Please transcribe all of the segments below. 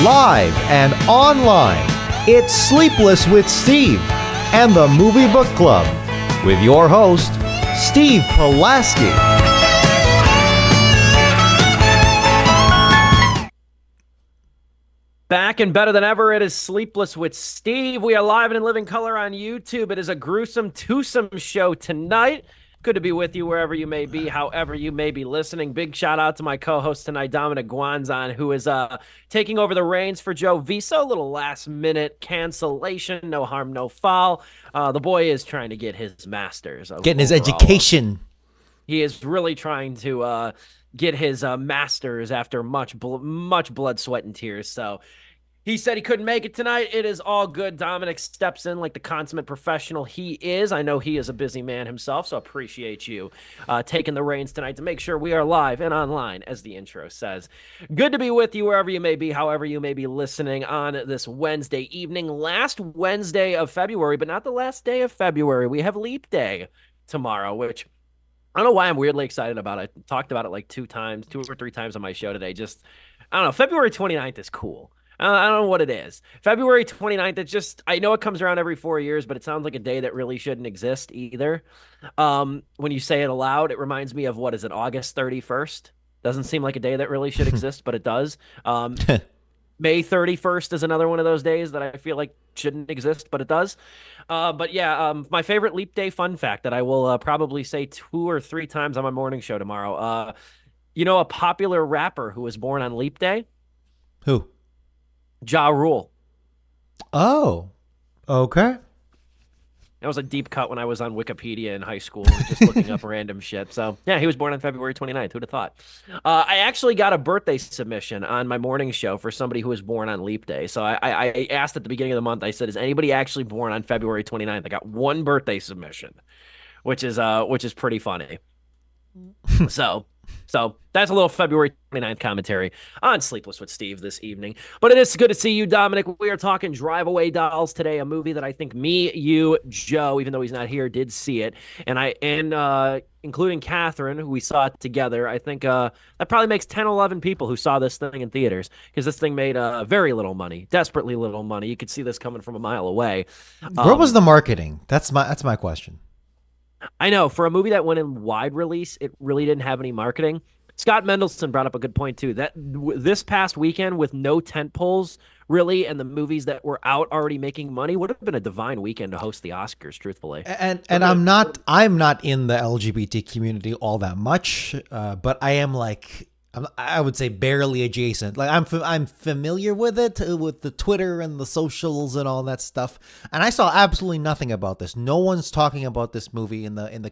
live and online. It's Sleepless with Steve and the Movie Book Club with your host, Steve Pulaski. Back and better than ever, it is Sleepless with Steve. We are live and in living color on YouTube. It is a gruesome, twosome show tonight. Good to be with you wherever you may be, however you may be listening. Big shout out to my co-host tonight, Dominic Guanzon, who is taking over the reins for Joe Viso. A little last-minute cancellation, no harm, no foul. The boy is trying to get his master's. Getting his education. He is really trying to get his master's after much blood, sweat, and tears. So he said he couldn't make it tonight. It is all good. Dominic steps in like the consummate professional he is. I know he is a busy man himself, so appreciate you taking the reins tonight to make sure we are live and online, as the intro says. Good to be with you wherever you may be, however you may be listening on this Wednesday evening. Last Wednesday of February, but not the last day of February. We have Leap Day tomorrow, which I don't know why I'm weirdly excited about it. I talked about it like two or three times on my show today. I don't know. February 29th is cool. I don't know what it is. February 29th, I know it comes around every 4 years, but it sounds like a day that really shouldn't exist either. When you say it aloud, it reminds me of, August 31st? Doesn't seem like a day that really should exist, but it does. May 31st is another one of those days that I feel like shouldn't exist, but it does. But yeah, my favorite Leap Day fun fact that I will probably say 2 or 3 times on my morning show tomorrow. A popular rapper who was born on Leap Day? Who? Ja Rule. Oh, okay. That was a deep cut when I was on Wikipedia in high school, just looking up random shit. So, yeah, he was born on February 29th. Who'd have thought? I actually got a birthday submission on my morning show for somebody who was born on Leap Day. So I asked at the beginning of the month, I said, is anybody actually born on February 29th? I got one birthday submission, which is pretty funny. So that's a little February 29th commentary on Sleepless with Steve this evening. But it is good to see you, Dominic. We are talking Drive Away Dolls today, a movie that I think me, you, Joe, even though he's not here, did see it. And including Catherine, who we saw it together, I think that probably makes 10, 11 people who saw this thing in theaters, because this thing made very little money, desperately little money. You could see this coming from a mile away. Where was the marketing? That's my question. I know, for a movie that went in wide release, it really didn't have any marketing. Scott Mendelson brought up a good point, too, that this past weekend with no tent poles, really, and the movies that were out already making money would have been a divine weekend to host the Oscars, truthfully. And I'm not in the LGBT community all that much, but I am I would say barely adjacent. Like I'm familiar with it, with the Twitter and the socials and all that stuff. And I saw absolutely nothing about this. No one's talking about this movie in the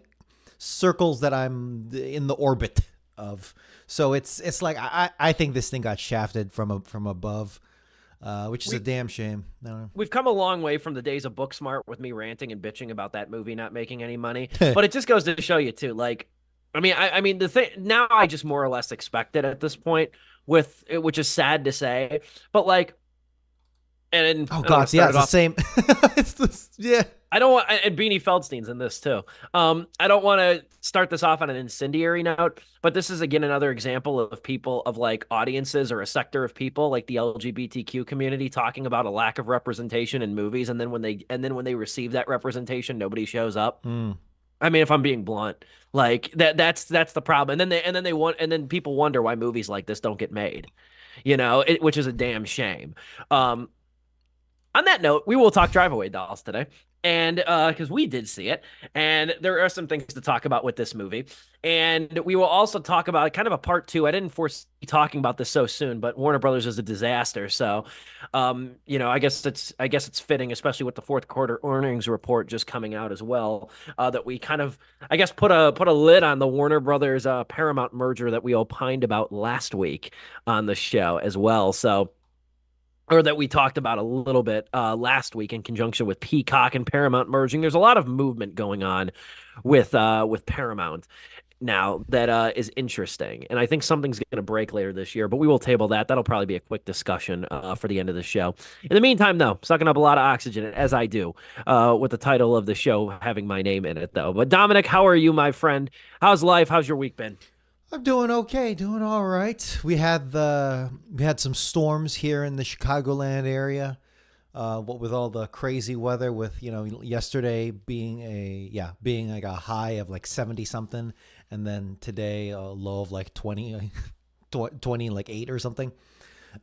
circles that I'm in the orbit of. So it's like I think this thing got shafted from above, which is a damn shame. We've come a long way from the days of Booksmart with me ranting and bitching about that movie not making any money. But it just goes to show you too, like. I mean, the thing now, I just more or less expect it at this point, which is sad to say, but like, and oh god, yeah, it's the same. It's this, yeah. I don't want, and Beanie Feldstein's in this too. I don't want to start this off on an incendiary note, but this is again another example of people, of like audiences or a sector of people like the LGBTQ community talking about a lack of representation in movies, and then when they receive that representation, nobody shows up. I mean, if I'm being blunt, like that's the problem. And then people wonder why movies like this don't get made, which is a damn shame. On that note, we will talk Drive Away Dolls today. And because we did see it, and there are some things to talk about with this movie, and we will also talk about kind of a part 2. I didn't foresee talking about this so soon, but Warner Brothers is a disaster, so I guess it's fitting, especially with the fourth quarter earnings report just coming out as well, that we kind of, I guess, put a lid on the Warner Brothers Paramount merger that we opined about last week on the show as well. Or that we talked about a little bit last week in conjunction with Peacock and Paramount merging. There's a lot of movement going on with Paramount now that is interesting. And I think something's going to break later this year, but we will table that. That'll probably be a quick discussion for the end of the show. In the meantime, though, sucking up a lot of oxygen, as I do, with the title of the show having my name in it, though. But Dominic, how are you, my friend? How's life? How's your week been? I'm doing okay, doing all right. We had some storms here in the Chicagoland area. What with all the crazy weather, with yesterday being like a high of like 70 something, and then today a low of like 20, 20 like 8 or something.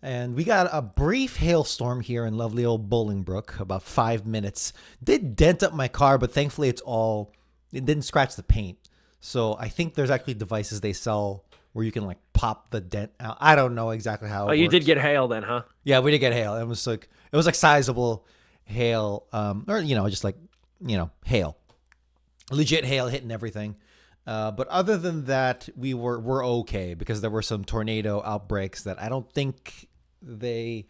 And we got a brief hailstorm here in lovely old Bolingbrook, about 5 minutes. Did dent up my car, but thankfully it didn't scratch the paint. So I think there's actually devices they sell where you can like pop the dent out. I don't know exactly how Oh, it you did works. get hail then, huh? Yeah, we did get hail. It was like sizable hail, or just like hail, legit hail hitting everything. But other than that, we're okay because there were some tornado outbreaks that I don't think they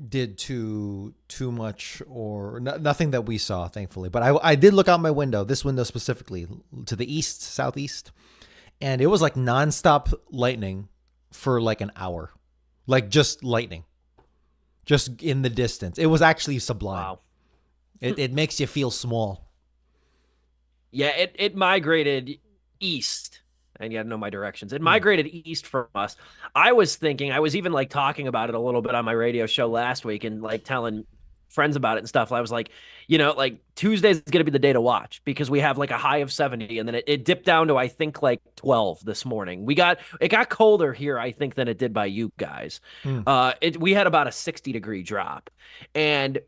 did too much, or nothing that we saw, thankfully. But I did look out my window, this window specifically, to the east, southeast, and it was like nonstop lightning for like an hour, like just lightning, just in the distance. It was actually sublime. Wow. It makes you feel small. Yeah, it migrated east. And you got to know my directions. It Hmm. migrated east from us. I was thinking, I was even like talking about it a little bit on my radio show last week and like telling friends about it and stuff. I was like, like Tuesday's going to be the day to watch because we have like a high of 70 and then it dipped down to, I think, like 12 this morning. It got colder here, I think, than it did by you guys. Hmm. We had about a 60-degree drop. And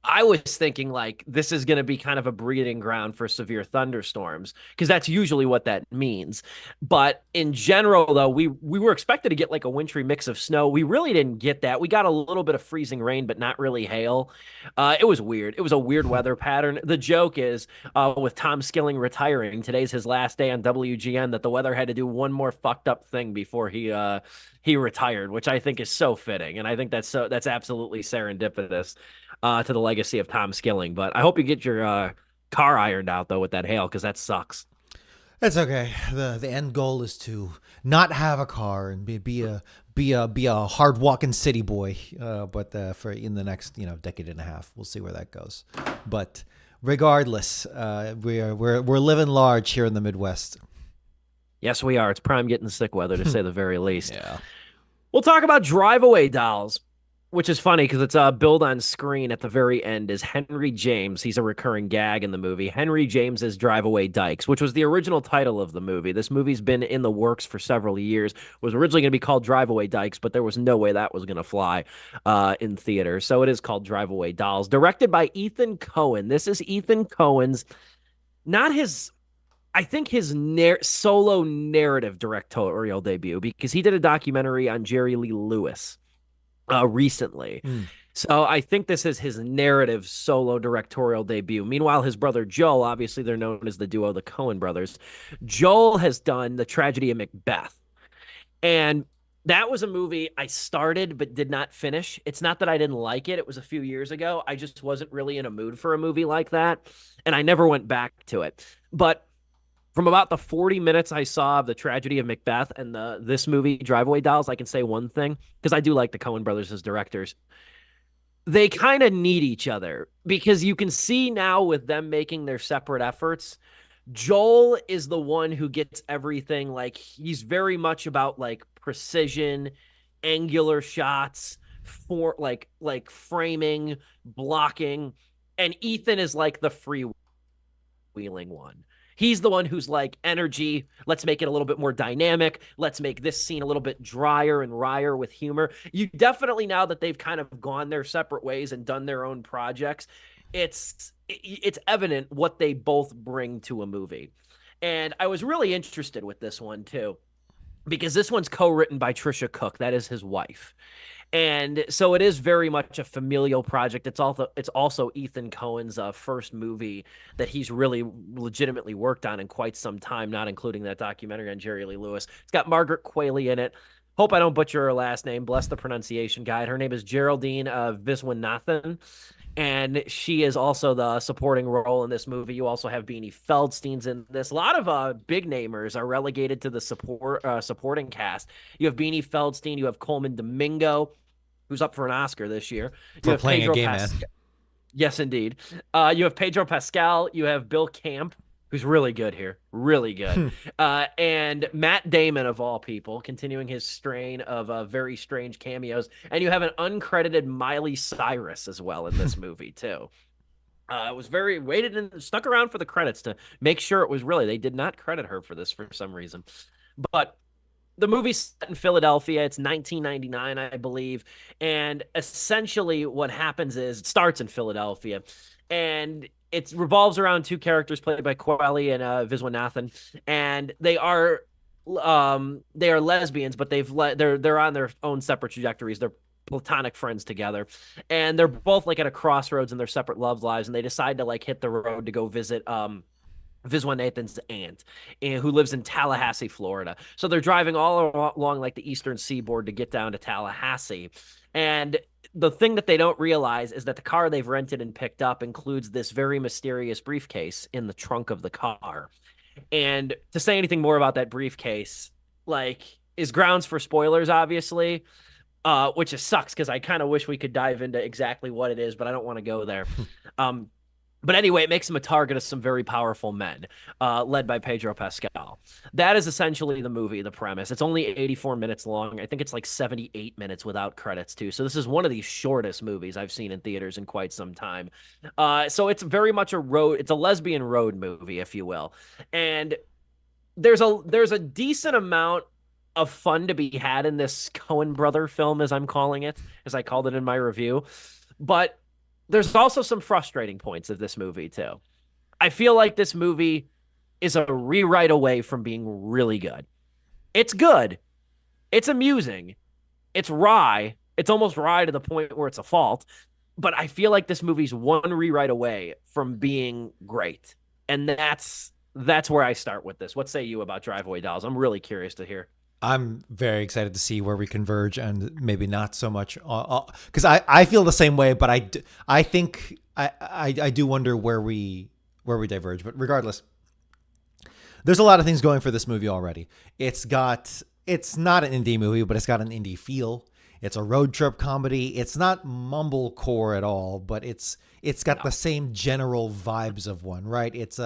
I was thinking like this is going to be kind of a breeding ground for severe thunderstorms because that's usually what that means. But in general, though, we were expected to get like a wintry mix of snow. We really didn't get that. We got a little bit of freezing rain, but not really hail. It was weird. It was a weird weather pattern. The joke is with Tom Skilling retiring, today's his last day on WGN, that the weather had to do one more fucked up thing before he retired, which I think is so fitting, and I think that's absolutely serendipitous to the legacy of Tom Skilling. But I hope you get your car ironed out though with that hail because that sucks. That's okay. The end goal is to not have a car and be a hard walking city boy. But for in the next decade and a half, we'll see where that goes. But regardless, we're living large here in the Midwest. Yes, we are. It's prime getting sick weather to say the very least. Yeah. We'll talk about drive away dolls, which is funny because it's billed on screen at the very end is Henry James. He's a recurring gag in the movie. Henry James's Drive Away Dykes, which was the original title of the movie. This movie's been in the works for several years. It was originally going to be called Drive Away Dykes, but there was no way that was going to fly in theater. So it is called Drive Away Dolls, directed by Ethan Cohen. This is Ethan Cohen's, not his, I think his solo narrative directorial debut because he did a documentary on Jerry Lee Lewis recently. Mm. So I think this is his narrative solo directorial debut. Meanwhile, his brother Joel, obviously they're known as the duo, the Coen brothers. Joel has done The Tragedy of Macbeth. And that was a movie I started but did not finish. It's not that I didn't like it. It was a few years ago. I just wasn't really in a mood for a movie like that. And I never went back to it. But from about the 40 minutes I saw of The Tragedy of Macbeth and this movie, Drive Away Dolls, I can say one thing, because I do like the Coen brothers as directors. They kind of need each other because you can see now with them making their separate efforts, Joel is the one who gets everything. Like he's very much about like precision, angular shots, for like framing, blocking, and Ethan is like the freewheeling one. He's the one who's like energy. Let's make it a little bit more dynamic. Let's make this scene a little bit drier and wryer with humor. You definitely, now that they've kind of gone their separate ways and done their own projects, it's evident what they both bring to a movie. And I was really interested with this one too, because this one's co-written by Trisha Cook. That is his wife. And so it is very much a familial project. It's also Ethan Cohen's first movie that he's really legitimately worked on in quite some time, not including that documentary on Jerry Lee Lewis. It's got Margaret Qualley in it. Hope I don't butcher her last name. Bless the pronunciation guide. Her name is Geraldine Viswanathan, and she is also the supporting role in this movie. You also have Beanie Feldstein's in this. A lot of big namers are relegated to the supporting cast. You have Beanie Feldstein. You have Coleman Domingo, who's up for an Oscar this year. You For have playing a Pedro gay man. Pascal. Yes, indeed. You have Pedro Pascal. You have Bill Camp, who's really good here, really good. And Matt Damon, of all people, continuing his strain of very strange cameos. And you have an uncredited Miley Cyrus as well in this movie, too. It was very waited and stuck around for the credits to make sure it was really, they did not credit her for this for some reason. But the movie's set in Philadelphia. It's 1999, I believe. And essentially, what happens is it starts in Philadelphia, and it revolves around two characters played by Quelly and Viswanathan, and they are lesbians, but they're on their own separate trajectories. They're platonic friends together, and they're both like at a crossroads in their separate love lives, and they decide to like hit the road to go visit Viswanathan's aunt, who lives in Tallahassee, Florida. So they're driving all along like the eastern seaboard to get down to Tallahassee. And the thing that they don't realize is that the car they've rented and picked up includes this very mysterious briefcase in the trunk of the car. And to say anything more about that briefcase, like, is grounds for spoilers, obviously, which just sucks because I kind of wish we could dive into exactly what it is, but I don't want to go there. But anyway, it makes him a target of some very powerful men, led by Pedro Pascal. That is essentially the movie, the premise. It's only 84 minutes long. I think it's like 78 minutes without credits, too. So this is one of the shortest movies I've seen in theaters in quite some time. So it's very much it's a lesbian road movie, if you will. And there's a decent amount of fun to be had in this Coen brother film, as I'm calling it, as I called it in my review. But there's also some frustrating points of this movie, too. I feel like this movie is a rewrite away from being really good. It's good. It's amusing. It's wry. It's almost wry to the point where it's a fault. But I feel like this movie's one rewrite away from being great. And that's where I start with this. What say you about Drive-Away Dolls? I'm really curious to hear. I'm very excited to see where we converge, and maybe not so much because I feel the same way, but I think I do wonder where we diverge. But regardless, there's a lot of things going for this movie already. It's not an indie movie, but it's got an indie feel. It's a road trip comedy. It's not mumblecore at all, but it's got the same general vibes of one, right? It's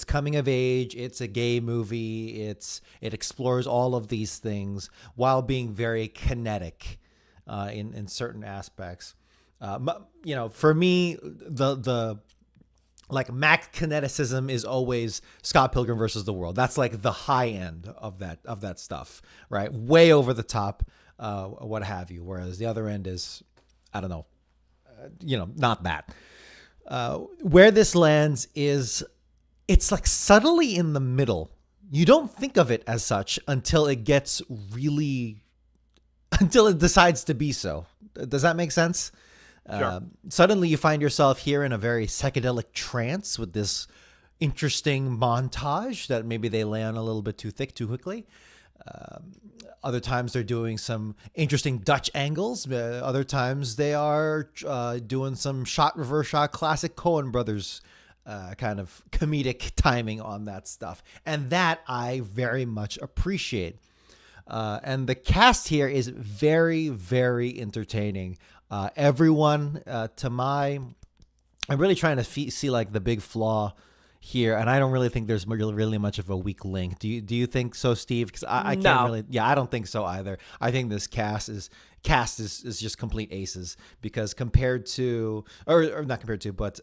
coming of age. It's a gay movie. It explores all of these things while being very kinetic in certain aspects. For me, the like max kineticism is always Scott Pilgrim versus the World. That's like the high end of that stuff, right? Way over the top, what have you. Whereas the other end is, I don't know, not that. Where this lands is, it's like subtly in the middle. You don't think of it as such until it decides to be so. Does that make sense? Sure. Suddenly you find yourself here in a very psychedelic trance with this interesting montage that maybe they lay on a little bit too thick too quickly. Other times they're doing some interesting Dutch angles. Other times they are doing some reverse shot, classic Coen brothers kind of comedic timing on that stuff. And that I very much appreciate. And the cast here is very, very entertaining. Everyone, I'm really trying to see like the big flaw here, and I don't really think there's really much of a weak link. Do you think so, Steve? Because I can't really. Yeah, I don't think so either. I think this cast is just complete aces, because compared to, or not compared to, but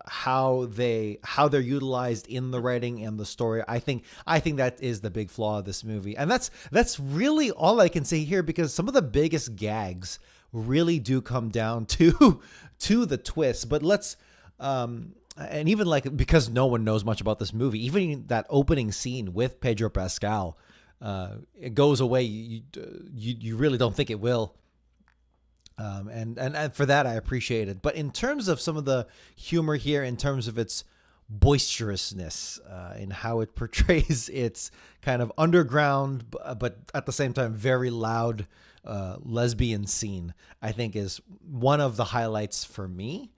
how they're utilized in the writing and the story, I think that is the big flaw of this movie. And that's really all I can say here, because some of the biggest gags really do come down to the twist. But let's and even like, because no one knows much about this movie, even that opening scene with Pedro Pascal, it goes away. You really don't think it will. And for that, I appreciate it. But in terms of some of the humor here, in terms of its boisterousness, in how it portrays its kind of underground, but at the same time, very loud lesbian scene, I think is one of the highlights for me.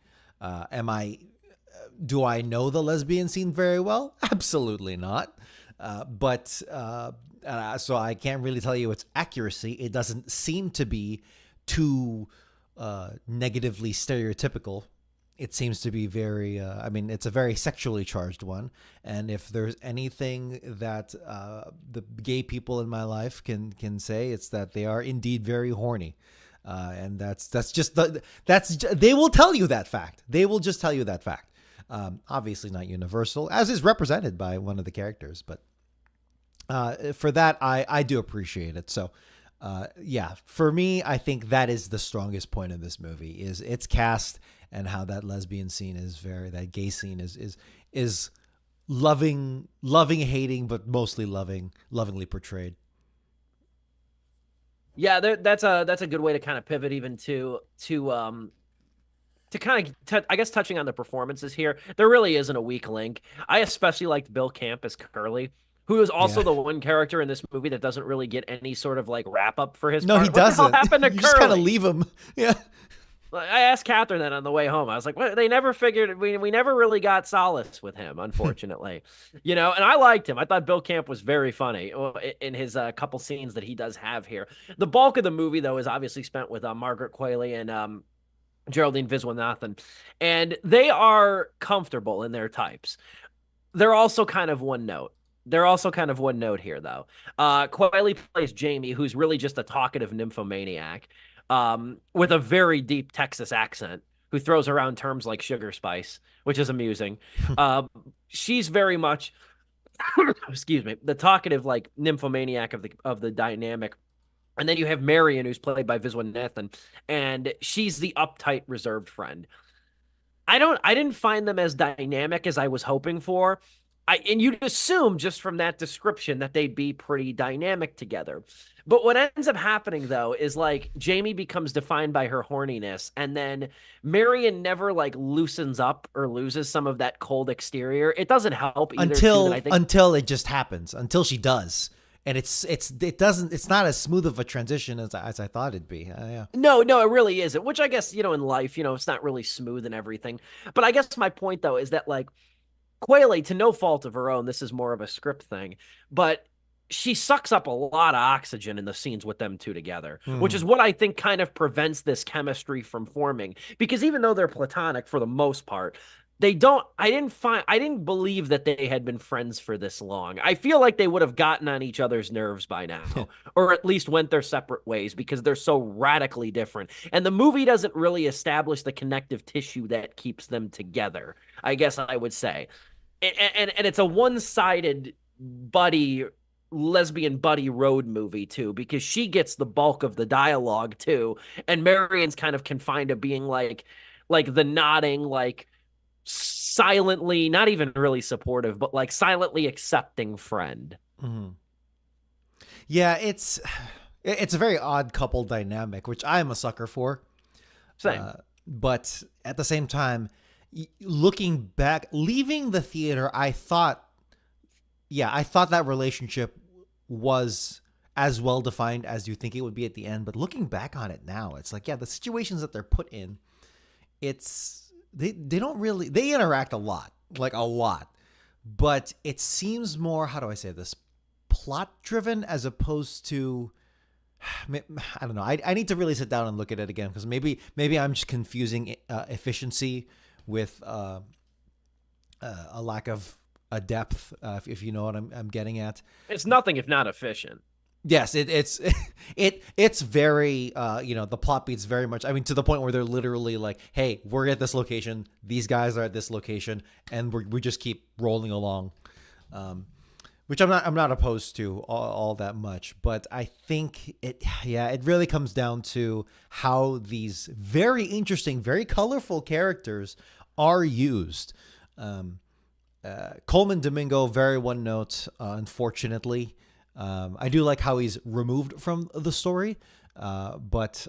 Do I know the lesbian scene very well? Absolutely not. So I can't really tell you its accuracy. It doesn't seem to be too negatively stereotypical it seems to be very, I mean, it's a very sexually charged one. And if there's anything that the gay people in my life can say, it's that they are indeed very horny. And that's just they will tell you that fact. They will just tell you that fact. Obviously not universal, as is represented by one of the characters, but for that, I do appreciate it. So, yeah, for me, I think that is the strongest point of this movie is its cast and how that lesbian scene is that gay scene is loving, hating, but mostly lovingly portrayed. Yeah, that's a good way to kind of pivot even to kind of I guess touching on the performances here. There really isn't a weak link. I especially liked Bill Camp as Curly, who is also Yeah. the one character in this movie that doesn't really get any sort of like wrap up for his No, part. he What the hell doesn't. happened to You just kind of Curly? leave him. Yeah. I asked Catherine that on the way home. I was like, "What? They never figured we never really got solace with him, unfortunately, you know." And I liked him. I thought Bill Camp was very funny in his couple scenes that he does have here. The bulk of the movie, though, is obviously spent with Margaret Qualley and Geraldine Viswanathan, and they are comfortable in their types. They're also kind of one note. They're also kind of one note here, though. Quiley plays Jamie, who's really just a talkative nymphomaniac with a very deep Texas accent, who throws around terms like sugar spice, which is amusing. She's very much, excuse me, the talkative like nymphomaniac of the dynamic. And then you have Marion, who's played by Viswanathan, and she's the uptight, reserved friend. I didn't find them as dynamic as I was hoping for. And you'd assume just from that description that they'd be pretty dynamic together. But what ends up happening though is like Jamie becomes defined by her horniness, and then Marion never like loosens up or loses some of that cold exterior. It doesn't help either too that I think Until it just happens, until she does. And it's not as smooth of a transition as I thought it'd be. Yeah. no, no, it really isn't. Which I guess, in life, it's not really smooth and everything. But I guess my point though is that like Quayle, to no fault of her own, this is more of a script thing, but she sucks up a lot of oxygen in the scenes with them two together, which is what I think kind of prevents this chemistry from forming. Because even though they're platonic for the most part, I didn't believe that they had been friends for this long. I feel like they would have gotten on each other's nerves by now, or at least went their separate ways because they're so radically different. And the movie doesn't really establish the connective tissue that keeps them together, I guess I would say. And it's a one-sided lesbian buddy road movie too, because she gets the bulk of the dialogue too, and Marion's kind of confined to being like the nodding, like silently, not even really supportive, but like silently accepting friend. Mm-hmm. Yeah, it's a very odd couple dynamic, which I am a sucker for. Same. But at the same time, looking back, leaving the theater, I thought that relationship was as well defined as you think it would be at the end. But looking back on it now, it's like, yeah, the situations that they're put in, they don't really, they interact a lot, but it seems more, how do I say this, plot driven as opposed to, I don't know. I need to really sit down and look at it again, because maybe I'm just confusing efficiency with a lack of a depth, if you know what I'm getting at. It's nothing if not efficient. Yes, it's very the plot beats very much. I mean, to the point where they're literally like, "Hey, we're at this location. These guys are at this location, and we just keep rolling along," which I'm not opposed to all that much. But I think it really comes down to how these very interesting, very colorful characters are used. Coleman Domingo, very one note, unfortunately. I do like how he's removed from the story, but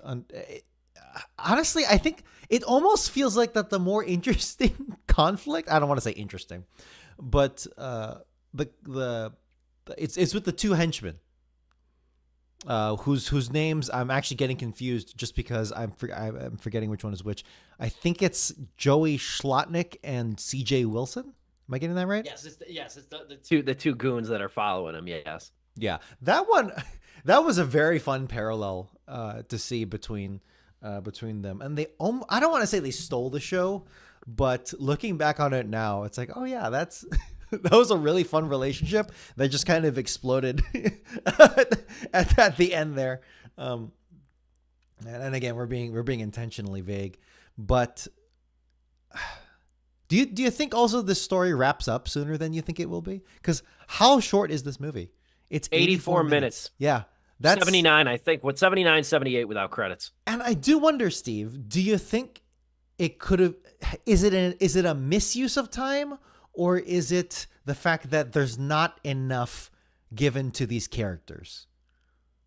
honestly, I think it almost feels like that the more interesting conflict, I don't want to say interesting, but it's with the two henchmen, whose names I'm actually getting confused just because I'm forgetting which one is which. I think it's Joey Schlotnick and C.J. Wilson. Am I getting that right? Yes, it's the two goons that are following him. Yes. Yeah, that was a very fun parallel to see between between them, and I don't want to say they stole the show, but looking back on it now, it's like, oh yeah, that's that was a really fun relationship that just kind of exploded at the end there. And again, we're being intentionally vague, but do you think also this story wraps up sooner than you think it will be? Because how short is this movie? It's 84 minutes. Yeah. That's 79, I think. What, 79, 78 without credits. And I do wonder, Steve, do you think it could have, is it a misuse of time, or is it the fact that there's not enough given to these characters?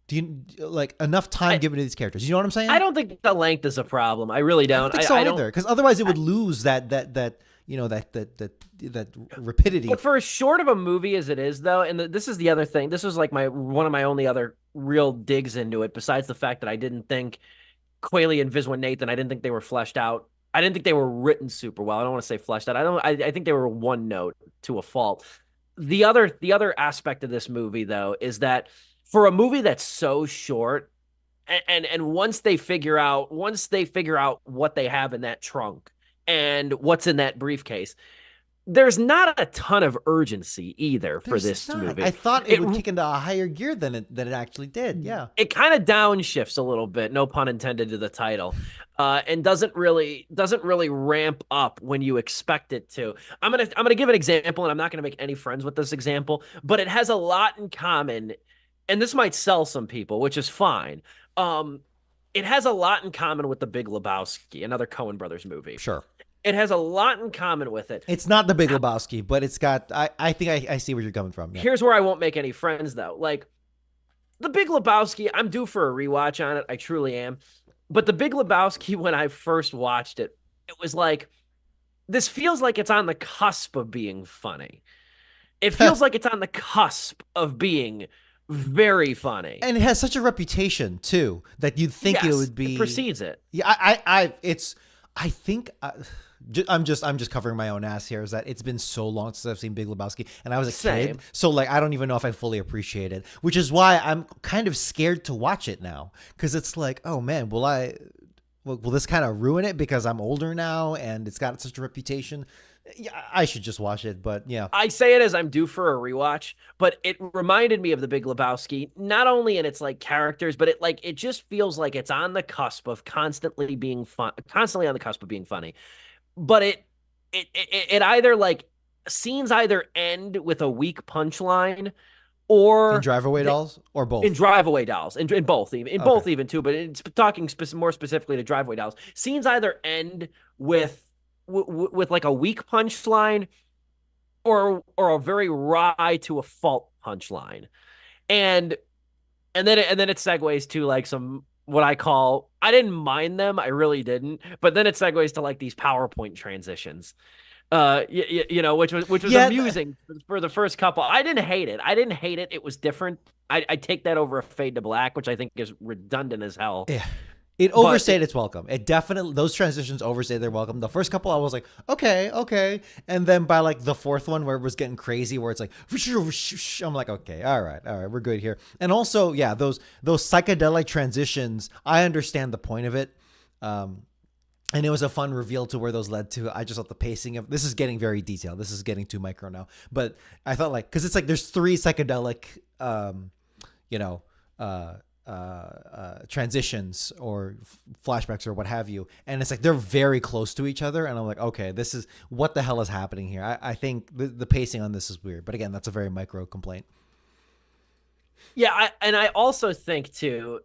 Do you like enough time given to these characters? You know what I'm saying? I don't think the length is a problem. I really don't. I don't think so either, because otherwise it would lose that you know, that rapidity. But for as short of a movie as it is, though, and this is the other thing. This was like one of my only other real digs into it, besides the fact that I didn't think Quayle and Viswa Nathan, I didn't think they were fleshed out. I didn't think they were written super well. I don't want to say fleshed out. I think they were one note to a fault. The other aspect of this movie, though, is that for a movie that's so short, and once they figure out what they have in that trunk and what's in that briefcase, there's not a ton of urgency either for this movie. I thought it would kick into a higher gear than it actually did. Yeah, it kind of downshifts a little bit, no pun intended, to the title, and doesn't really ramp up when you expect it to. I'm gonna give an example, and I'm not gonna make any friends with this example, but it has a lot in common, and this might sell some people, which is fine. It has a lot in common with The Big Lebowski, another Coen Brothers movie. Sure. It has a lot in common with it. It's not The Big Lebowski, but it's got, I think I see where you're coming from. Yeah. Here's where I won't make any friends, though. Like, The Big Lebowski, I'm due for a rewatch on it. I truly am. But The Big Lebowski, when I first watched it, it was like, this feels like it's on the cusp of being funny. It feels like it's on the cusp of being very funny. And it has such a reputation, too, that you'd think it would be. It precedes it. Yeah, I think I'm just covering my own ass here. Is that it's been so long since I've seen Big Lebowski, and I was a kid, so like I don't even know if I fully appreciate it. Which is why I'm kind of scared to watch it now, because it's like, oh man, will this kind of ruin it because I'm older now and it's got such a reputation? Yeah, I should just watch it, but yeah. I say it as I'm due for a rewatch, but it reminded me of The Big Lebowski, not only in its like characters, but it just feels like it's on the cusp of constantly on the cusp of being funny. But it either like scenes either end with a weak punchline, or in Drive Away Dolls, or both. In Drive Away Dolls, in both even, both even too. But it's talking more specifically to Drive Away Dolls. Scenes either end with like a weak punchline, or a very wry to a fault punchline, and then it segues to like some, what I call, I didn't mind them, I really didn't, but then it segues to like these PowerPoint transitions, you know, which was amusing for the first couple. I didn't hate it. It was different. I take that over a Fade to Black, which I think is redundant as hell. Yeah. It overstayed its welcome. It definitely, those transitions overstayed their welcome. The first couple, I was like, okay. And then by like the fourth one, where it was getting crazy, where it's like, I'm like, okay, all right, we're good here. And also, yeah, those psychedelic transitions, I understand the point of it. And it was a fun reveal to where those led to. I just thought the pacing of, this is getting very detailed. This is getting too micro now. But I thought like, because it's like there's three psychedelic, transitions or flashbacks or what have you, and it's like they're very close to each other, and I'm like, okay, this is, what the hell is happening here? I think the pacing on this is weird, but again, that's a very micro complaint. Yeah, I also think too,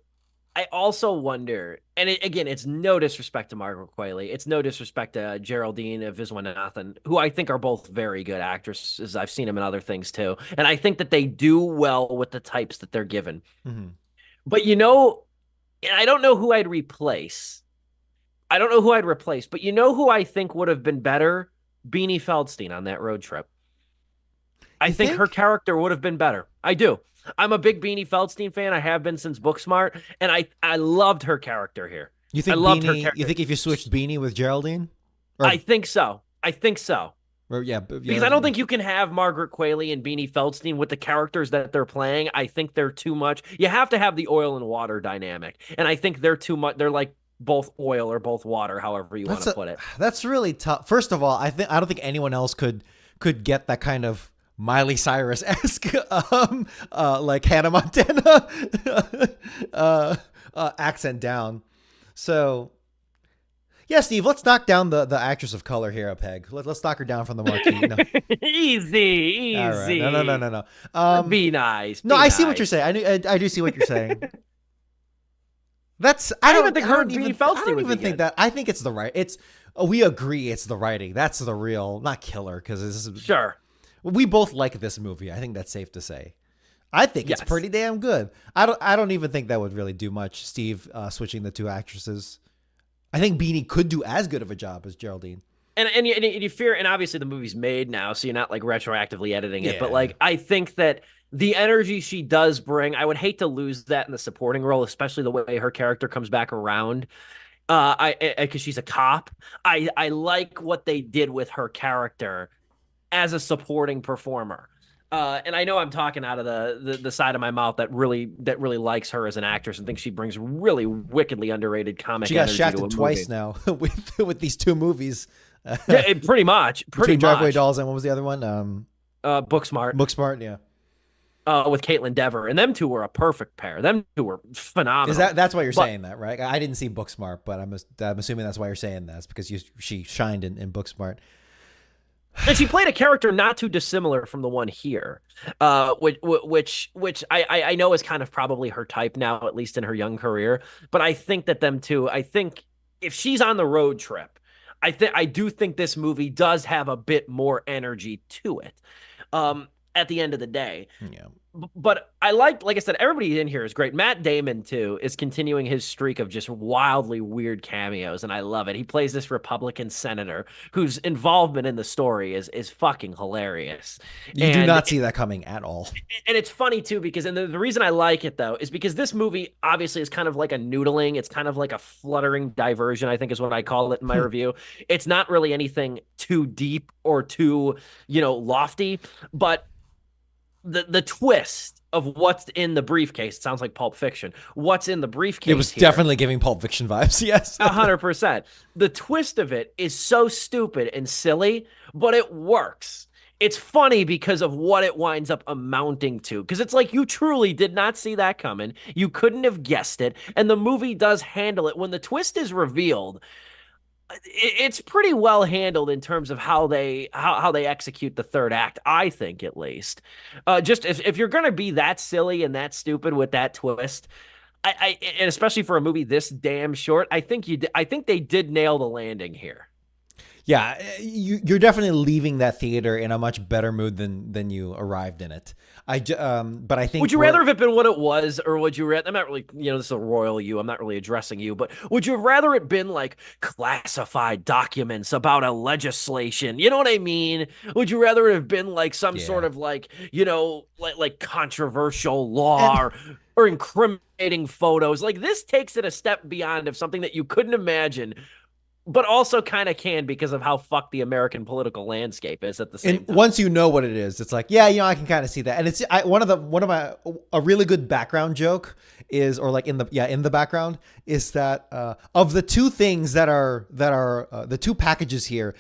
I also wonder, and again, it's no disrespect to Margaret Qualley, it's no disrespect to Geraldine Viswanathan, who I think are both very good actresses. I've seen them in other things too, and I think that they do well with the types that they're given. Mm-hmm. But you know, I don't know who I'd replace. But you know who I think would have been better? Beanie Feldstein on that road trip. I think her character would have been better. I do. I'm a big Beanie Feldstein fan. I have been since Booksmart, and I loved her character here. You think You think if you switched Beanie with Geraldine? I think so. Or, yeah, because I don't think you can have Margaret Qualley and Beanie Feldstein with the characters that they're playing. I think they're too much. You have to have the oil and water dynamic, and I think they're too much. They're like both oil or both water, however you want to put it. That's really tough. First of all, I don't think anyone else could get that kind of Miley Cyrus-esque like Hannah Montana accent down. So yeah, Steve, let's knock down the actress of color here a peg. Let's knock her down from the marquee. No. Easy. All right. No. Be nice. No, Be I nice. see what you're saying. I do see what you're saying. I don't think Beanie Feldstein I don't would even be think good. that. I think it's the right. We agree it's the writing. That's the real, not killer, because this is Sure. we both like this movie. I think that's safe to say. I think it's Yes. pretty damn good. I don't even think that would really do much. Steve switching the two actresses. I think Beanie could do as good of a job as Geraldine. And you fear, and obviously the movie's made now, so you're not like retroactively editing it. Yeah. But like, I think that the energy she does bring, I would hate to lose that in the supporting role, especially the way her character comes back around. Because she's a cop. I like what they did with her character as a supporting performer. And I know I'm talking out of the side of my mouth that really likes her as an actress and thinks she brings really wickedly underrated comic. She got energy shafted to a twice movie. now with these two movies. Yeah, pretty much. Between Driveway Dolls and what was the other one? Booksmart. Booksmart. Yeah. With Caitlin Dever, and them two were a perfect pair. Them two were phenomenal. That's why you're saying that, right? I didn't see Booksmart, but I'm assuming that's why you're saying that. It's because she shined in Booksmart. And she played a character not too dissimilar from the one here, which I know is kind of probably her type now, at least in her young career. But I think that them two, I think if she's on the road trip, I do think this movie does have a bit more energy to it. At the end of the day. Yeah. But I like I said, everybody in here is great. Matt Damon, too, is continuing his streak of just wildly weird cameos, and I love it. He plays this Republican senator whose involvement in the story is fucking hilarious. You do not see that coming at all. And it's funny, too, because the reason I like it, though, is because this movie obviously is kind of like a noodling. It's kind of like a fluttering diversion, I think is what I call it in my review. It's not really anything too deep or too, lofty, but the twist of what's in the briefcase, it sounds like Pulp Fiction. What's in the briefcase? It was definitely giving Pulp Fiction vibes. Yes, 100%. The twist of it is so stupid and silly, but it works. It's funny because of what it winds up amounting to. Because it's like you truly did not see that coming. You couldn't have guessed it, and the movie does handle it. When the twist is revealed, it's pretty well handled in terms of how they execute the third act, I think, at least. Just if you're going to be that silly and that stupid with that twist, and especially for a movie this damn short, I think they did nail the landing here. Yeah, you're definitely leaving that theater in a much better mood than you arrived in it. But I think. Would you rather have it been what it was, or would you rather? I'm not really, this is a royal you. I'm not really addressing you, but would you rather it been like classified documents about a legislation? You know what I mean? Would you rather it have been like some sort of like controversial law or incriminating photos? Like this takes it a step beyond of something that you couldn't imagine. But also kind of can because of how fucked the American political landscape is at the same time. Once you know what it is, it's like, yeah, I can kind of see that. And it's a really good background joke is, or like in the background is that of the two things that are the two packages here,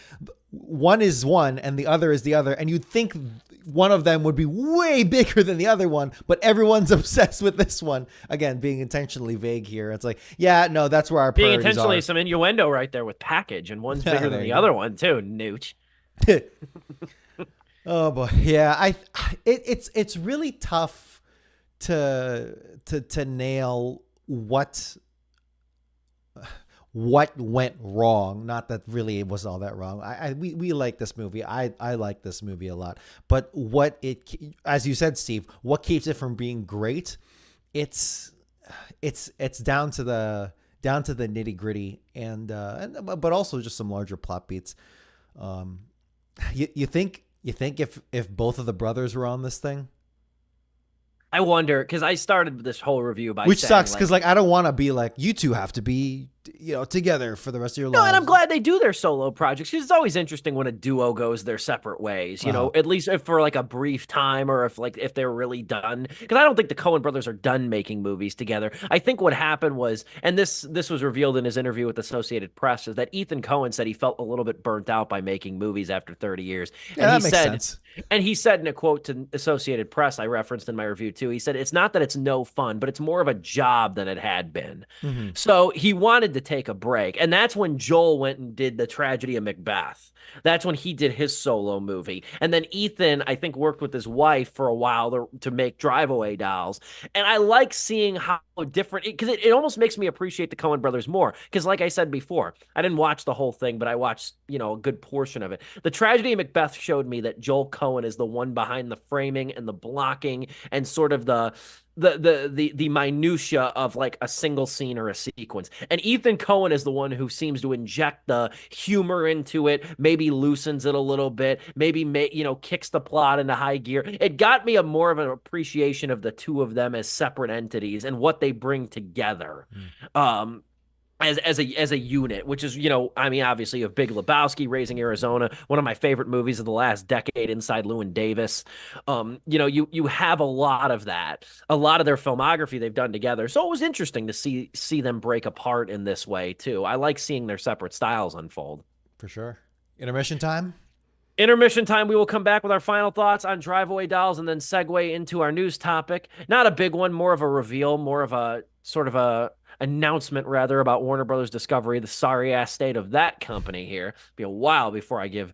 one is one and the other is the other, and you'd think one of them would be way bigger than the other one, but everyone's obsessed with this one. Again, being intentionally vague here. It's like, yeah, no, that's where our priorities being intentionally are. Some innuendo right there with package, and one's bigger than the other one too. Nooch. Oh boy, yeah. It's really tough to nail what went wrong. Not that really it was all that wrong. We like this movie. I like this movie a lot. But as you said, Steve, what keeps it from being great? It's down to the nitty gritty and but also just some larger plot beats. You think if both of the brothers were on this thing? I wonder, because I started this whole review by which saying, sucks because like I don't want to be like, you two have to be together for the rest of your No, and I'm lives. glad they do their solo projects because it's always interesting when a duo goes their separate ways, Uh-huh. at least if for like a brief time or if they're really done. Because I don't think the Coen brothers are done making movies together. I think what happened was, and this was revealed in his interview with Associated Press, is that Ethan Coen said he felt a little bit burnt out by making movies after 30 years. Yeah, that makes sense. And he said in a quote to Associated Press, I referenced in my review too, he said, it's not that it's no fun, but it's more of a job than it had been. Hmm. So he wanted to take a break. And that's when Joel went and did The Tragedy of Macbeth. That's when he did his solo movie. And then Ethan, I think, worked with his wife for a while to make Drive-Away Dolls. And I like seeing how different, because it almost makes me appreciate the Coen brothers more. Because like I said before, I didn't watch the whole thing, but I watched, a good portion of it. The Tragedy of Macbeth showed me that Joel Coen is the one behind the framing and the blocking and sort of the minutia of like a single scene or a sequence. And Ethan Coen is the one who seems to inject the humor into it, maybe loosens it a little bit, maybe kicks the plot into high gear. It got me a more of an appreciation of the two of them as separate entities and what they bring together. As a unit, which is, obviously of Big Lebowski, Raising Arizona, one of my favorite movies of the last decade, Inside Llewyn Davis. You have a lot of that, a lot of their filmography they've done together. So it was interesting to see them break apart in this way too. I like seeing their separate styles unfold. For sure. Intermission time. Intermission time. We will come back with our final thoughts on Drive-Away Dolls and then segue into our news topic. Not a big one, more of a reveal, more of a sort of a announcement rather about Warner Brothers Discovery, the sorry ass state of that company here. Be a while before I give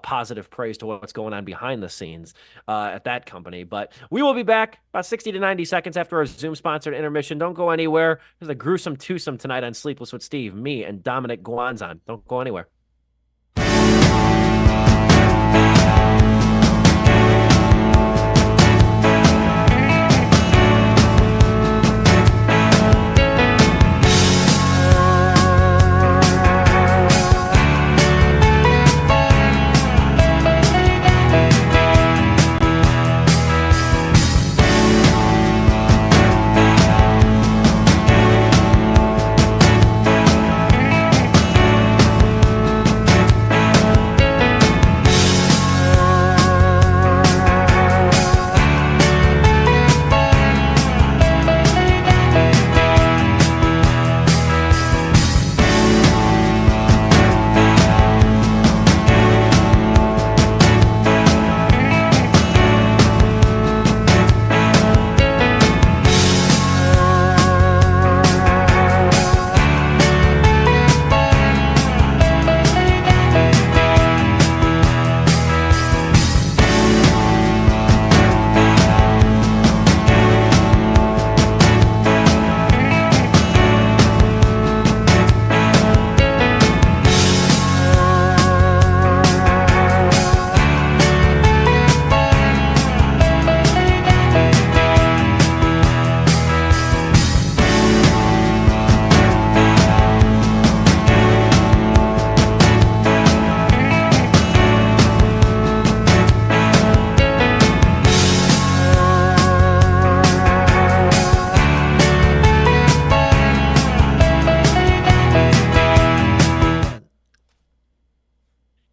positive praise to what's going on behind the scenes at that company. But we will be back about 60 to 90 seconds after our Zoom sponsored intermission. Don't go anywhere. There's a gruesome twosome tonight on Sleepless with Steve, me and Dominic Guanzon. Don't go anywhere.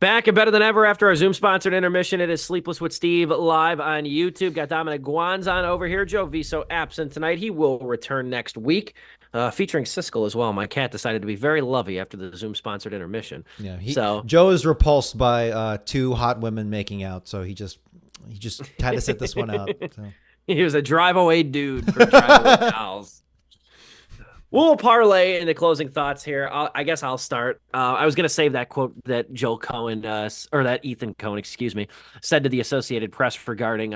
Back and better than ever after our Zoom-sponsored intermission. It is Sleepless with Steve live on YouTube. Got Dominic Guanzon over here. Joe Viso absent tonight. He will return next week, featuring Siskel as well. My cat decided to be very lovey after the Zoom-sponsored intermission. Yeah, so Joe is repulsed by two hot women making out, so he just had to sit this one out. So. He was a drive-away dude for Drive-Away Dolls. We'll parlay into closing thoughts here. I guess I'll start. I was going to save that quote that Joel Coen, or that Ethan Coen, excuse me, said to the Associated Press regarding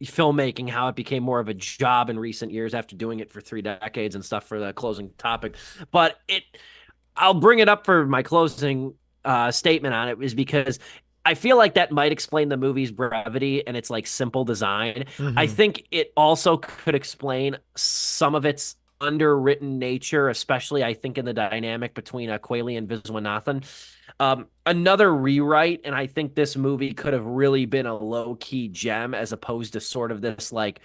filmmaking, how it became more of a job in recent years after doing it for 3 decades and stuff for the closing topic. But I'll bring it up for my closing statement on it is because I feel like that might explain the movie's brevity and its like simple design. Mm-hmm. I think it also could explain some of its underwritten nature, especially I think in the dynamic between Quayle and Viswanathan. Another rewrite, and I think this movie could have really been a low-key gem as opposed to sort of this like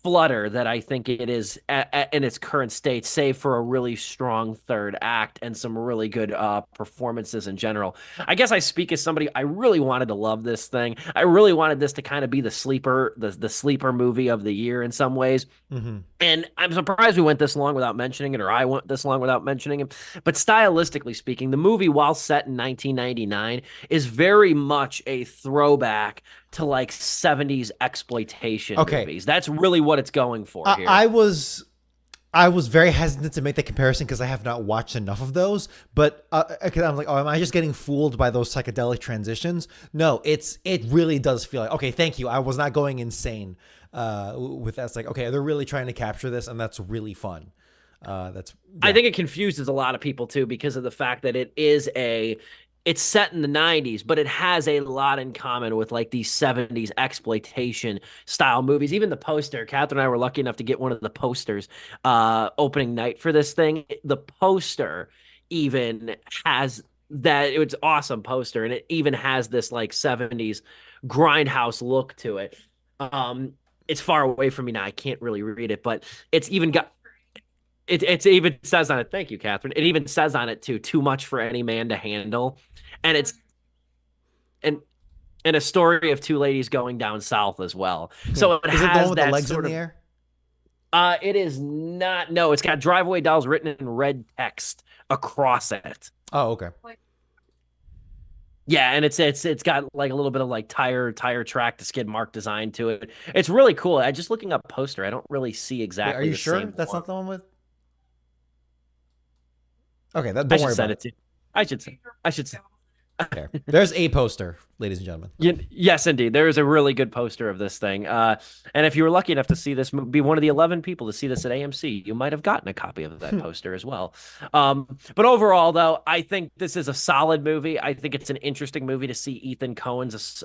flutter that I think it is in its current state, save for a really strong third act and some really good performances in general. I guess I speak as somebody, I really wanted to love this thing. I really wanted this to kind of be the sleeper movie of the year in some ways. Hmm. And I'm surprised we went this long without mentioning it, or I went this long without mentioning it. But stylistically speaking, the movie, while set in 1999, is very much a throwback to like 70s exploitation Okay, movies. That's really what it's going for I, here. I was I was very hesitant to make the comparison because I have not watched enough of those. But cause I'm like, oh, am I just getting fooled by those psychedelic transitions? No, it really does feel like, okay, thank you. I was not going insane with that. It's like, okay, they're really trying to capture this, and that's really fun. That's I yeah. think it confuses a lot of people too because of the fact that it's set in the 90s, but it has a lot in common with like these 70s exploitation style movies. Even the poster, Catherine and I were lucky enough to get one of the posters opening night for this thing. The poster even has that it's awesome poster, and it even has this like 70s grindhouse look to it. Um it's far away from me now. I can't really read it, but it's even got it even says on it, thank you, Catherine. It even says on it too much for any man to handle. And it's and and a story of two ladies going down south as well. So it Is it the one has with the that legs in sort the of air? it is not, no, it's got driveway dolls written in red text across it. Oh, okay. Yeah, and it's got like a little bit of like tire track to skid mark design to it. It's really cool. I just looking up poster, I don't really see Wait, are exactly you the sure same that's one. not the one with? Okay, that I don't should worry send about it. it to you. I should say. There, there's a poster, ladies and gentlemen. Yes, indeed. There is a really good poster of this thing. And if you were lucky enough to see this, be one of the 11 people to see this at AMC, you might have gotten a copy of that poster as well. But overall, though, I think this is a solid movie. I think it's an interesting movie to see Ethan Cohen's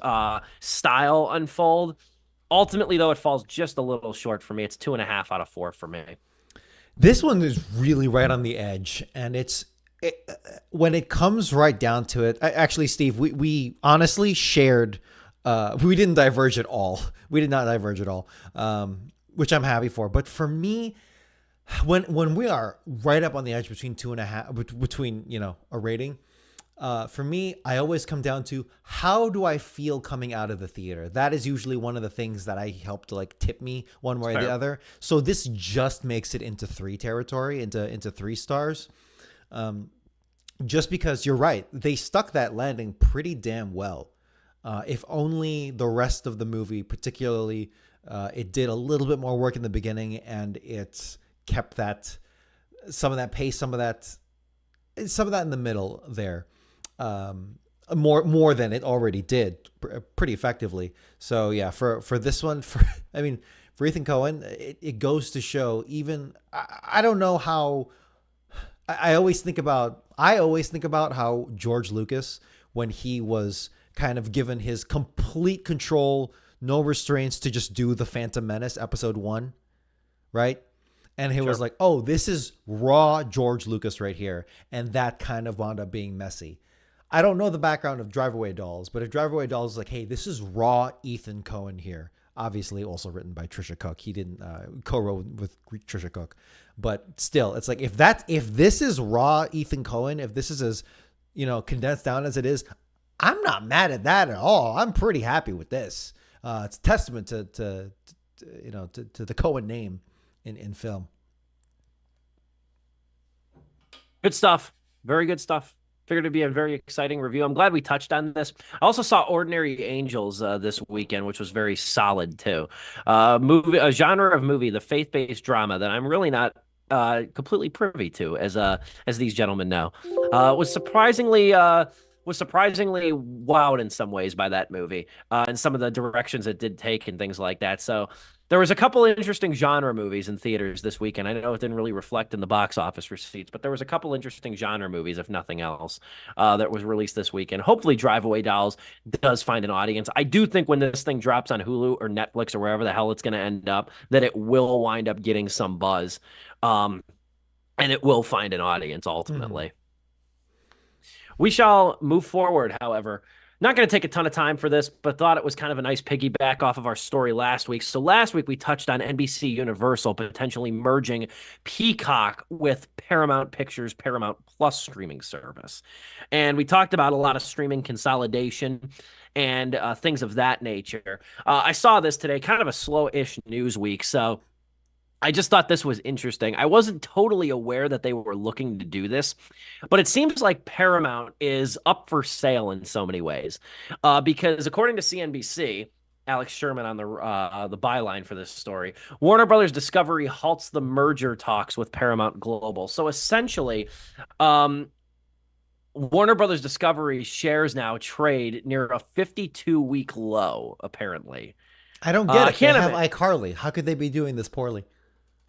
style unfold. Ultimately, though, it falls just a little short for me. It's 2.5 out of 4 for me. This one is really right on the edge, and when it comes right down to it. Actually, Steve, we honestly shared. We didn't diverge at all. We did not diverge at all, which I'm happy for. But for me, when we are right up on the edge between two and a half, between a rating. For me, I always come down to how do I feel coming out of the theater. That is usually one of the things that I help to like tip me one way or the Fair. other. So this just makes it into three territory, into 3 stars. Just because you're right, they stuck that landing pretty damn well. If only the rest of the movie, particularly, it did a little bit more work in the beginning and it kept that some of that pace, some of that in the middle there, more than it already did, pretty effectively. So yeah, for this one, I mean, for Ethan Cohen, it goes to show. Even I don't know how. I always think about how George Lucas, when he was kind of given his complete control, no restraints to just do the Phantom Menace episode 1, right? And he was Sure. like, oh, this is raw George Lucas right here. And that kind of wound up being messy. I don't know the background of Drive-Away Dolls, but if Drive-Away Dolls is like, hey, this is raw Ethan Cohen here. Obviously also written by Trisha Cook. He didn't co-wrote with Trisha Cook. But still, it's like if this is raw Ethan Cohen, if this is as, condensed down as it is, I'm not mad at that at all. I'm pretty happy with this. It's a testament to the Cohen name in film. Good stuff. Very good stuff. Figured it'd be a very exciting review. I'm glad we touched on this. I also saw Ordinary Angels this weekend, which was very solid too. A genre of movie, the faith-based drama that I'm really not completely privy to, as these gentlemen know. Was surprisingly wowed in some ways by that movie and some of the directions it did take and things like that. So there was a couple interesting genre movies in theaters this weekend. I know it didn't really reflect in the box office receipts, but there was a couple interesting genre movies, if nothing else, that was released this weekend. Hopefully, Drive Away Dolls does find an audience. I do think when this thing drops on Hulu or Netflix or wherever the hell it's going to end up, that it will wind up getting some buzz, um, and it will find an audience Mm-hmm. ultimately. We shall move forward, however, Not going to take a ton of time for this, but thought it was kind of a nice piggyback off of our story last week. So last week we touched on NBC Universal potentially merging Peacock with Paramount Pictures Paramount Plus streaming service. And we talked about a lot of streaming consolidation and things of that nature. I saw this today, kind of a slow-ish news week. So I just thought this was interesting. I wasn't totally aware that they were looking to do this, but it seems like Paramount is up for sale in so many ways. Because according to CNBC, Alex Sherman on the byline for this story, Warner Brothers Discovery halts the merger talks with Paramount Global. So essentially, Warner Brothers Discovery shares now trade near a 52-week low, apparently. I don't get it. They Can't have iCarly. How could they be doing this poorly?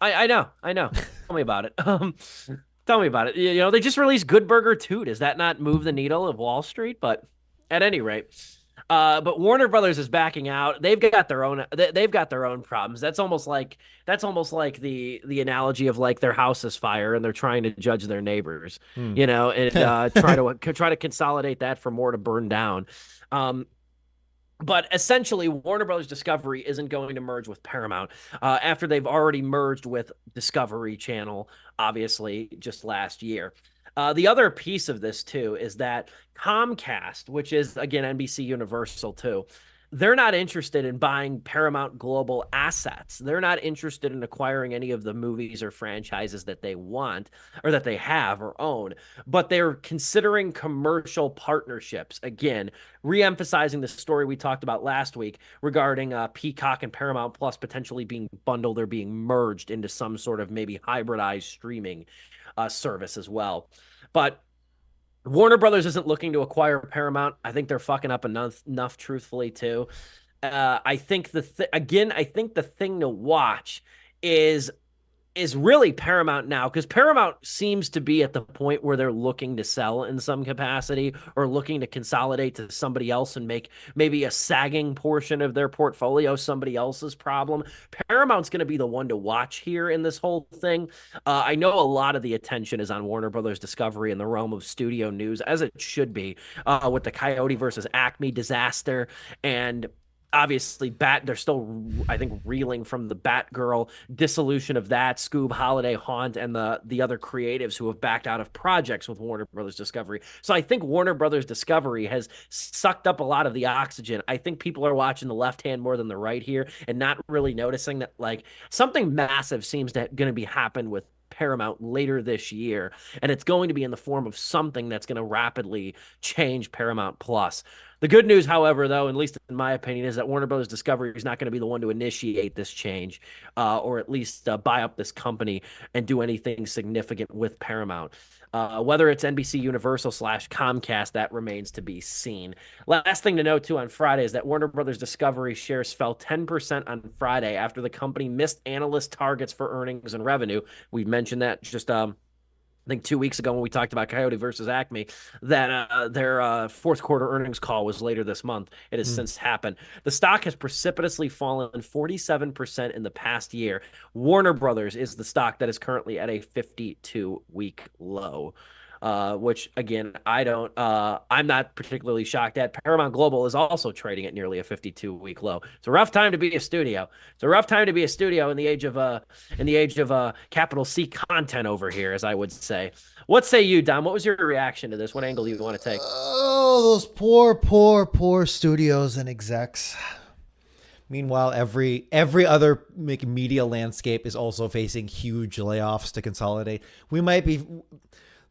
I know. Tell me about it. Tell me about it. You know, they just released Good Burger 2. Does that not move the needle of Wall Street? But at any rate, but Warner Brothers is backing out. They've got their own. They've got their own problems. That's almost like the analogy of like their house is fire and they're trying to judge their neighbors. You know, and try to consolidate that for more to burn down. But essentially, Warner Brothers Discovery isn't going to merge with Paramount after they've already merged with Discovery Channel, obviously, just last year. The other piece of this, too, is that Comcast, which is, again, NBC Universal, too, they're not interested in buying Paramount Global assets. They're not interested in acquiring any of the movies or franchises that they want or that they have or own, but they're considering commercial partnerships. Again, re-emphasizing the story we talked about last week regarding Peacock and Paramount Plus potentially being bundled or being merged into some sort of maybe hybridized streaming service as well. But Warner Brothers isn't looking to acquire Paramount. I think they're fucking up enough truthfully, too. I think I think the thing to watch is really Paramount now, because Paramount seems to be at the point where they're looking to sell in some capacity or looking to consolidate to somebody else and make maybe a sagging portion of their portfolio somebody else's problem. Paramount's going to be the one to watch here in this whole thing. I know a lot of the attention is on Warner Brothers Discovery in the realm of studio news, as it should be, with the Coyote versus Acme disaster. And obviously, they're still, I think, reeling from the Batgirl dissolution of that, Scoob, Holiday, Haunt, and the other creatives who have backed out of projects with Warner Brothers Discovery. So I think Warner Brothers Discovery has sucked up a lot of the oxygen. I think people are watching the left hand more than the right here and not really noticing that, like, something massive seems to going to be happen with Paramount later this year, and it's going to be in the form of something that's going to rapidly change Paramount Plus. The good news, however, though, at least in my opinion, is that Warner Brothers Discovery is not going to be the one to initiate this change, or at least buy up this company and do anything significant with Paramount. Whether it's NBC Universal / Comcast, that remains to be seen. Last thing to note, too, on Friday is that Warner Brothers Discovery shares fell 10% on Friday after the company missed analyst targets for earnings and revenue. We mentioned that just I think 2 weeks ago when we talked about Coyote versus Acme, that their fourth quarter earnings call was later this month. It has since happened. The stock has precipitously fallen 47% in the past year. Warner Brothers is the stock that is currently at a 52-week low. Which again, I'm not particularly shocked at. Paramount Global is also trading at nearly a 52-week low. It's a rough time to be a studio. It's a rough time to be a studio in the age of capital C content over here, as I would say. What say you, Dom? What was your reaction to this? What angle do you want to take? Oh, those poor studios and execs. Meanwhile, every other media landscape is also facing huge layoffs to consolidate. We might be...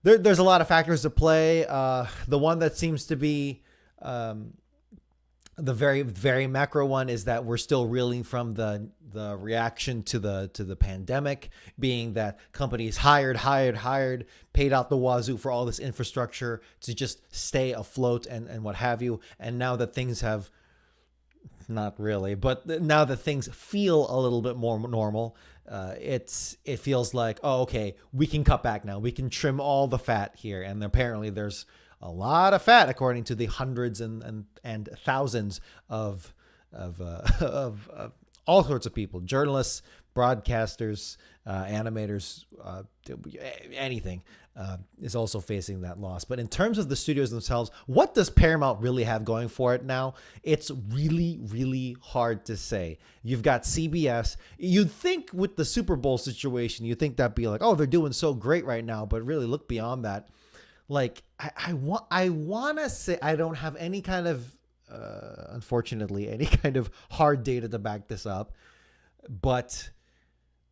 There's a lot of factors at play. The one that seems to be the very, very macro one is that we're still reeling from the reaction to the pandemic, being that companies hired, paid out the wazoo for all this infrastructure to just stay afloat and what have you. And now that things have, not really, but now that things feel a little bit more normal, it feels like, oh, okay, we can cut back now. We can trim all the fat here. And apparently there's a lot of fat, according to the hundreds and thousands of all sorts of people, journalists, broadcasters, animators, anything is also facing that loss. But in terms of the studios themselves, what does Paramount really have going for it now? It's really, really hard to say. You've got CBS. You'd think with the Super Bowl situation, you'd think that'd be like, oh, they're doing so great right now. But really, look beyond that. Like, I want to say, I don't have any kind of, unfortunately, any kind of hard data to back this up. But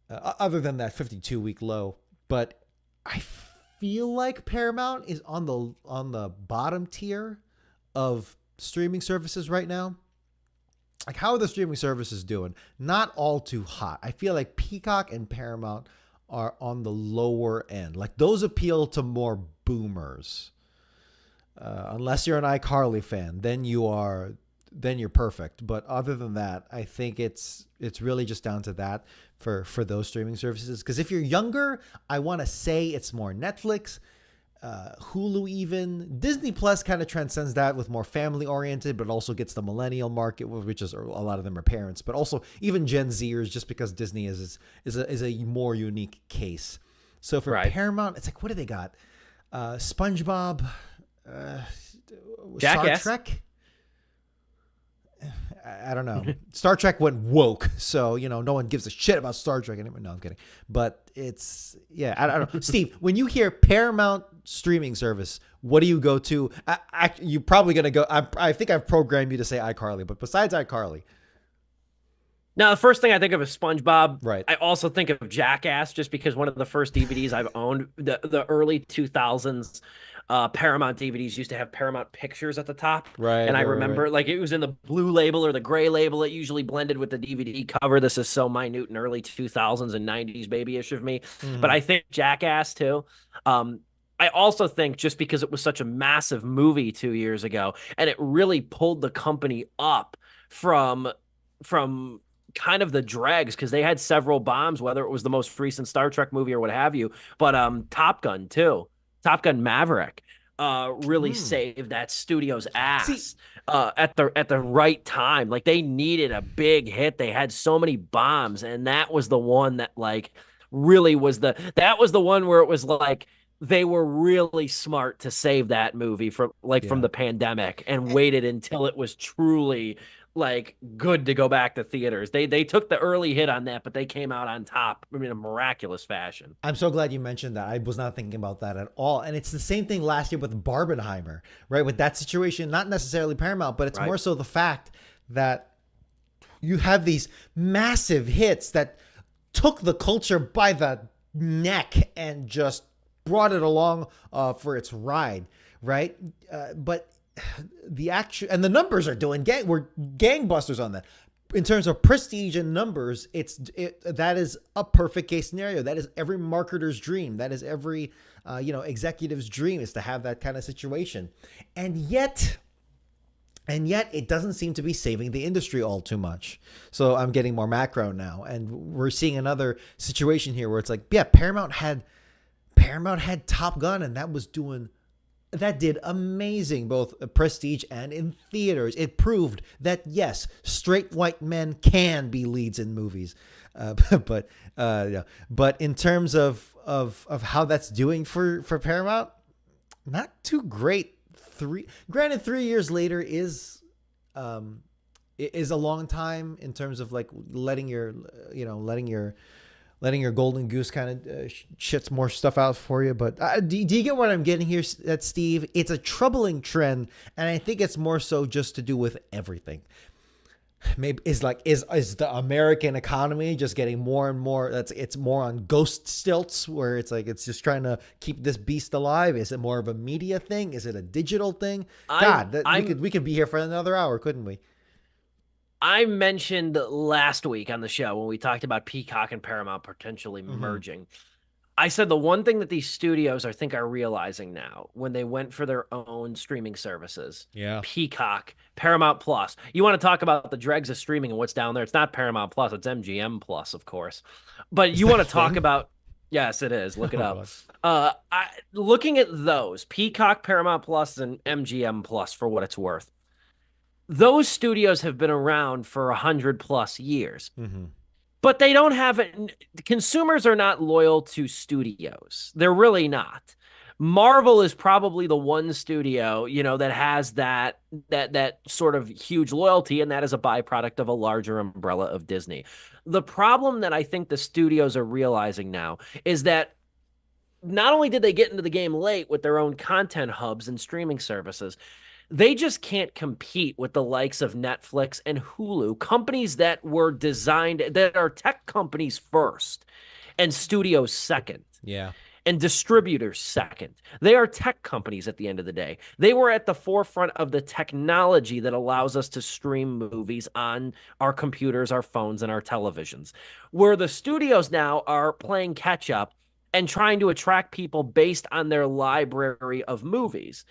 other than that 52-week low, but I feel like Paramount is on the bottom tier of streaming services right now. Like, how are the streaming services doing? Not all too hot. I feel like Peacock and Paramount are on the lower end. Like, those appeal to more boomers. Unless you're an iCarly fan, then you're perfect. But other than that, I think it's really just down to that for those streaming services. Because if you're younger, I want to say it's more Netflix, Hulu, even Disney Plus kind of transcends that with more family oriented, but also gets the millennial market, which is a lot of them are parents, but also even Gen Zers, just because Disney is a more unique case. So for Paramount, it's like, what do they got? SpongeBob, Jackass. Star Trek. I don't know. Star Trek went woke, so no one gives a shit about Star Trek anymore. No, I'm kidding. But it's I don't know. Steve, when you hear Paramount streaming service, what do you go to? You're probably gonna go. I think I've programmed you to say iCarly, but besides iCarly. Now, the first thing I think of is SpongeBob. Right. I also think of Jackass, just because one of the first DVDs I've owned, the early 2000s Paramount DVDs used to have Paramount Pictures at the top. Right. And I remember like it was in the blue label or the gray label. It usually blended with the DVD cover. This is so minute in early 2000s and 90s babyish of me. Mm-hmm. But I think Jackass too. I also think just because it was such a massive movie 2 years ago, and it really pulled the company up from kind of the dregs, because they had several bombs, whether it was the most recent Star Trek movie or what have you, but Top Gun too. Top Gun Maverick really saved that studio's ass at the right time. Like, they needed a big hit. They had so many bombs, and that was the one that like really was the one where it was like they were really smart to save that movie from the pandemic and waited until it was truly like good to go back to theaters. They took the early hit on that, but they came out on top in a miraculous fashion. I'm so glad you mentioned that. I was not thinking about that at all. And it's the same thing last year with Barbenheimer, right? With that situation, not necessarily Paramount, but it's more so the fact that you have these massive hits that took the culture by the neck and just brought it along for its ride, right? But the action and the numbers are doing we're gangbusters on that. In terms of prestige and numbers, that is a perfect case scenario. That is every marketer's dream. That is every executive's dream, is to have that kind of situation. And yet it doesn't seem to be saving the industry all too much. So I'm getting more macro now, and we're seeing another situation here where it's like, Paramount had Top Gun, and that did amazing, both prestige and in theaters. It proved that, yes, straight white men can be leads in movies. But in terms of how that's doing for Paramount, not too great. 3 years later is a long time in terms of like letting your golden goose kind of shits more stuff out for you. But do you get what I'm getting here, Steve? It's a troubling trend, and I think it's more so just to do with everything. Maybe is the American economy just getting more and more? It's more on ghost stilts, where it's like it's just trying to keep this beast alive. Is it more of a media thing? Is it a digital thing? We could be here for another hour, couldn't we? I mentioned last week on the show when we talked about Peacock and Paramount potentially merging. I said the one thing that these studios I think are realizing now when they went for their own streaming services, Peacock, Paramount Plus. You want to talk about the dregs of streaming and what's down there? It's not Paramount Plus, it's MGM Plus, of course. But you want to talk about, yes, it is. Look it up. Looking at those, Peacock, Paramount Plus, and MGM Plus, for what it's worth. Those studios have been around for 100+ years. but they don't have it. Consumers are not loyal to studios. They're really not. Marvel is probably the one studio, that has that sort of huge loyalty, and that is a byproduct of a larger umbrella of Disney. The problem that I think the studios are realizing now is that not only did they get into the game late with their own content hubs and streaming services, they just can't compete with the likes of Netflix and Hulu, companies that were designed, that are tech companies first and studios second Yeah. and distributors second. They are tech companies at the end of the day. They were at the forefront of the technology that allows us to stream movies on our computers, our phones, and our televisions. Where the studios now are playing catch up and trying to attract people based on their library of movies.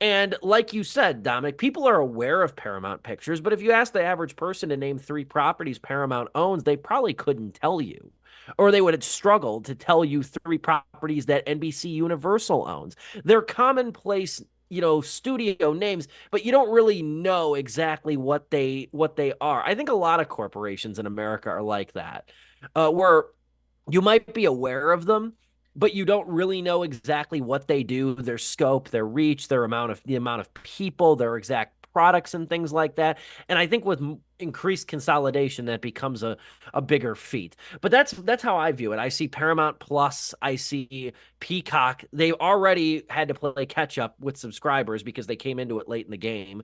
And like you said, Dominic, people are aware of Paramount Pictures, but if you ask the average person to name 3 properties Paramount owns, they probably couldn't tell you. Or they would have struggled to tell you 3 properties that NBC Universal owns. They're commonplace, studio names, but you don't really know exactly what they are. I think a lot of corporations in America are like that, where you might be aware of them, but you don't really know exactly what they do, their scope, their reach, the amount of people, their exact products and things like that. And I think with increased consolidation, that becomes a bigger feat. But that's how I view it. I see Paramount Plus, I see Peacock. They already had to play catch up with subscribers because they came into it late in the game.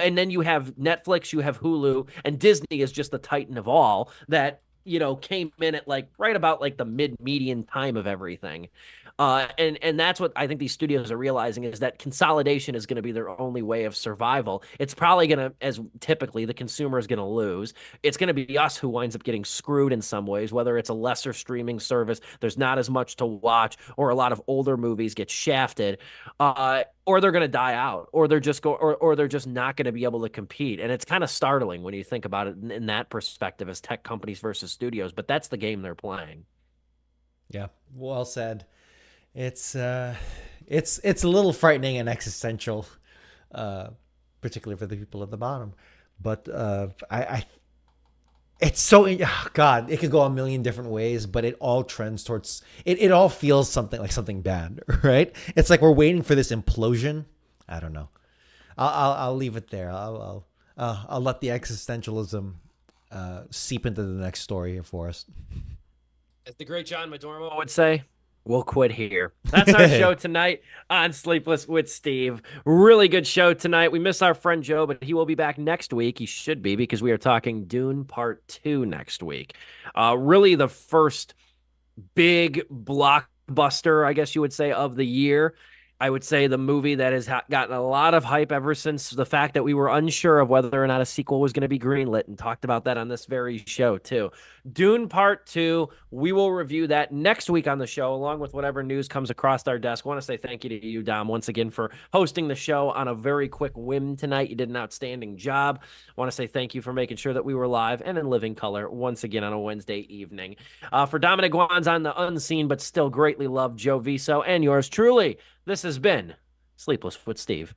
And then you have Netflix, you have Hulu, and Disney is just the titan of all that came in at like right about like the median time of everything. And that's what I think these studios are realizing, is that consolidation is going to be their only way of survival. It's probably going to, as typically, the consumer is going to lose. It's going to be us who winds up getting screwed in some ways, whether it's a lesser streaming service, there's not as much to watch, or a lot of older movies get shafted, or they're going to die out, or they're just not going to be able to compete. And it's kind of startling when you think about it in that perspective, as tech companies versus studios, but that's the game they're playing. Yeah. Well said. It's a little frightening and existential, uh, particularly for the people at the bottom. But I it's so God, it could go a million different ways, but it all trends towards it. It all feels something like something bad, right? It's like we're waiting for this implosion. I don't know. I'll leave it there. I'll let the existentialism seep into the next story here for us. As the great John Madormo would say, we'll quit here. That's our show tonight on Sleepless with Steve. Really good show tonight. We miss our friend Joe, but he will be back next week. He should be, because we are talking Dune Part 2 next week. Really the first big blockbuster, I guess you would say, of the year. I would say the movie that has gotten a lot of hype ever since the fact that we were unsure of whether or not a sequel was going to be greenlit, and talked about that on this very show too. Dune Part 2, we will review that next week on the show, along with whatever news comes across our desk. I want to say thank you to you, Dom, once again for hosting the show on a very quick whim tonight. You did an outstanding job. I want to say thank you for making sure that we were live and in living color once again on a Wednesday evening. For Dominic Guanzon, the unseen but still greatly loved Joe Viso, and yours truly, this has been Sleepless with Steve.